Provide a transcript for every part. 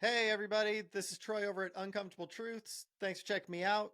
Hey, everybody, this is Troy over at Uncomfortable Truths. Thanks for checking me out.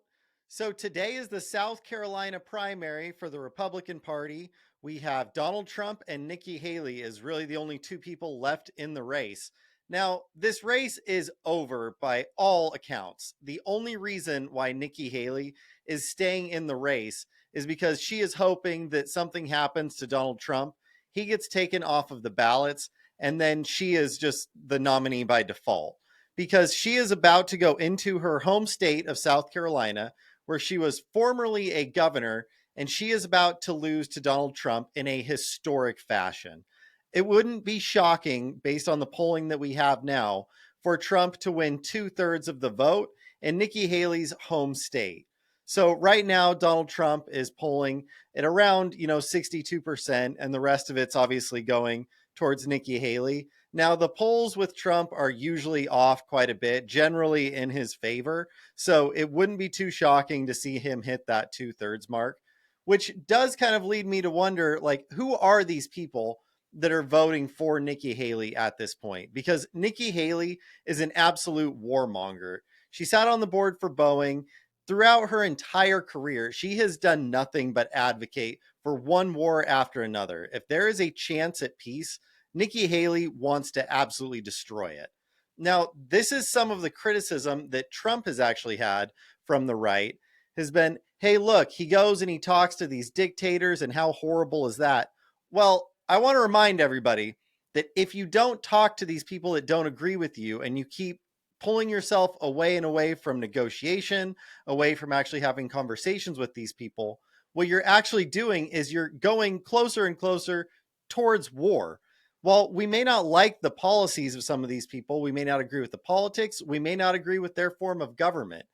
So, today is the South Carolina primary for the Republican Party. We have Donald Trump and Nikki Haley as really the only two people left in the race. Now, this race is over by all accounts. The only reason why Nikki Haley is staying in the race is because she is hoping that something happens to Donald Trump. He gets taken off of the ballots, and then she is just the nominee by default because she is about to go into her home state of South Carolina, where she was formerly a governor, and she is about to lose to Donald Trump in a historic fashion. It wouldn't be shocking, based on the polling that we have now, for Trump to win 2/3 of the vote in Nikki Haley's home state. So right now, Donald Trump is polling at around, 62%, and the rest of it's obviously going towards Nikki Haley. Now, the polls with Trump are usually off quite a bit, generally in his favor. So it wouldn't be too shocking to see him hit that 2/3 mark, which does kind of lead me to wonder, like, who are these people that are voting for Nikki Haley at this point? Because Nikki Haley is an absolute warmonger. She sat on the board for Boeing. Throughout her entire career, she has done nothing but advocate for one war after another. If there is a chance at peace, Nikki Haley wants to absolutely destroy it. Now, this is some of the criticism that Trump has actually had from the right has been, hey, look, he goes and he talks to these dictators, and how horrible is that? Well, I want to remind everybody that if you don't talk to these people that don't agree with you and you keep pulling yourself away and away from negotiation, away from actually having conversations with these people, what you're actually doing is you're going closer and closer towards war. While we may not like the policies of some of these people, we may not agree with the politics, we may not agree with their form of government.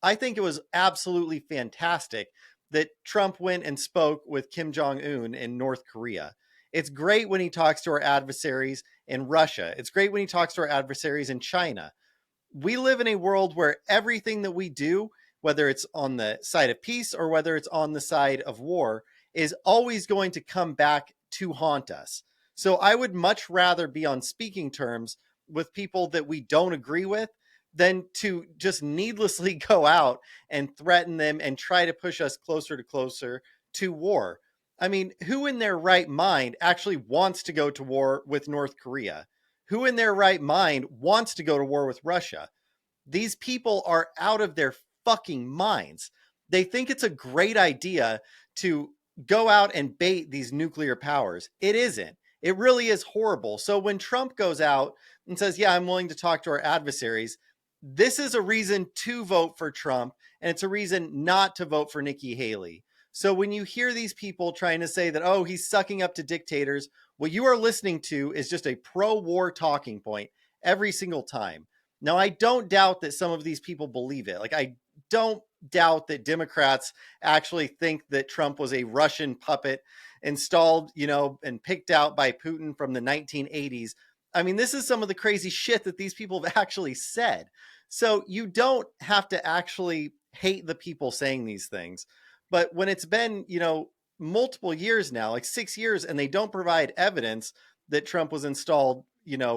I think it was absolutely fantastic that Trump went and spoke with Kim Jong Un in North Korea. It's great when he talks to our adversaries in Russia. It's great when he talks to our adversaries in China. We live in a world where everything that we do, whether it's on the side of peace or whether it's on the side of war, is always going to come back to haunt us. So I would much rather be on speaking terms with people that we don't agree with than to just needlessly go out and threaten them and try to push us closer to war. I mean, who in their right mind actually wants to go to war with North Korea? Who in their right mind wants to go to war with Russia? These people are out of their fucking minds. They think it's a great idea to go out and bait these nuclear powers. It isn't. It really is horrible. So when Trump goes out and says, yeah, I'm willing to talk to our adversaries, this is a reason to vote for Trump, and it's a reason not to vote for Nikki Haley. So when you hear these people trying to say that, oh, he's sucking up to dictators, what you are listening to is just a pro-war talking point every single time. Now, I don't doubt that some of these people believe it. Like, I don't doubt that Democrats actually think that Trump was a Russian puppet installed, and picked out by Putin from the 1980s. I mean, this is some of the crazy shit that these people have actually said. So you don't have to actually hate the people saying these things. But when it's been, multiple years now, like 6 years, and they don't provide evidence that Trump was installed,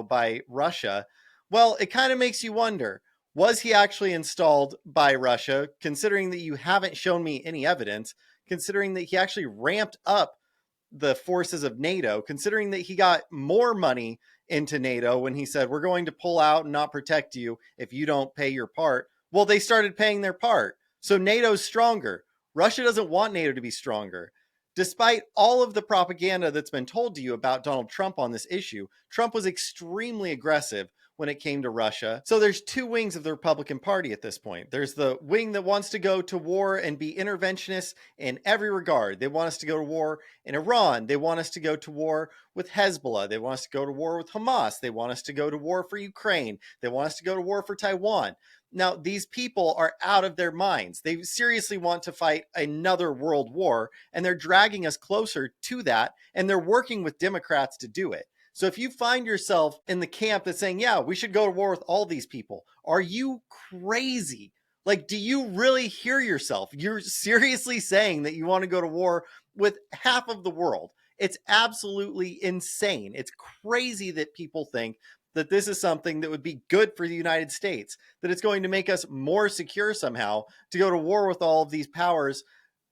by Russia, well, it kind of makes you wonder, was he actually installed by Russia, considering that you haven't shown me any evidence, considering that he actually ramped up the forces of NATO, considering that he got more money into NATO when he said, we're going to pull out and not protect you if you don't pay your part. Well, they started paying their part. So NATO's stronger. Russia doesn't want NATO to be stronger. Despite all of the propaganda that's been told to you about Donald Trump on this issue, Trump was extremely aggressive when it came to Russia. So there's two wings of the Republican Party at this point. There's the wing that wants to go to war and be interventionists in every regard. They want us to go to war in Iran. They want us to go to war with Hezbollah. They want us to go to war with Hamas. They want us to go to war for Ukraine. They want us to go to war for Taiwan. Now, these people are out of their minds. They seriously want to fight another world war, and they're dragging us closer to that, and they're working with Democrats to do it. So if you find yourself in the camp that's saying, yeah, we should go to war with all these people, are you crazy? Like, do you really hear yourself? You're seriously saying that you want to go to war with half of the world. It's absolutely insane. It's crazy that people think that this is something that would be good for the United States, that it's going to make us more secure somehow to go to war with all of these powers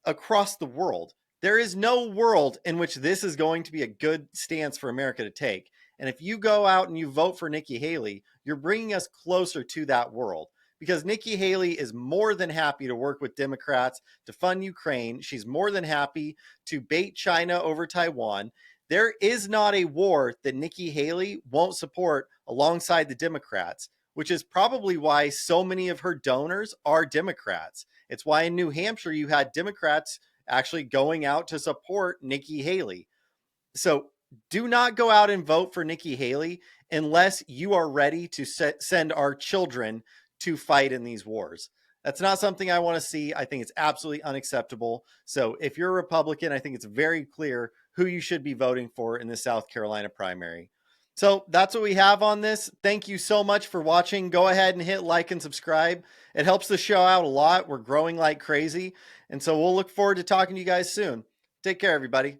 across the world. There is no world in which this is going to be a good stance for America to take. And if you go out and you vote for Nikki Haley, you're bringing us closer to that world, because Nikki Haley is more than happy to work with Democrats to fund Ukraine. She's more than happy to bait China over Taiwan. There is not a war that Nikki Haley won't support alongside the Democrats, which is probably why so many of her donors are Democrats. It's why in New Hampshire you had Democrats actually going out to support Nikki Haley. So do not go out and vote for Nikki Haley unless you are ready to send our children to fight in these wars. That's not something I want to see. I think it's absolutely unacceptable. So if you're a Republican, I think it's very clear who you should be voting for in the South Carolina primary. So that's what we have on this. Thank you so much for watching. Go ahead and hit like and subscribe. It helps the show out a lot. We're growing like crazy. And so we'll look forward to talking to you guys soon. Take care, everybody.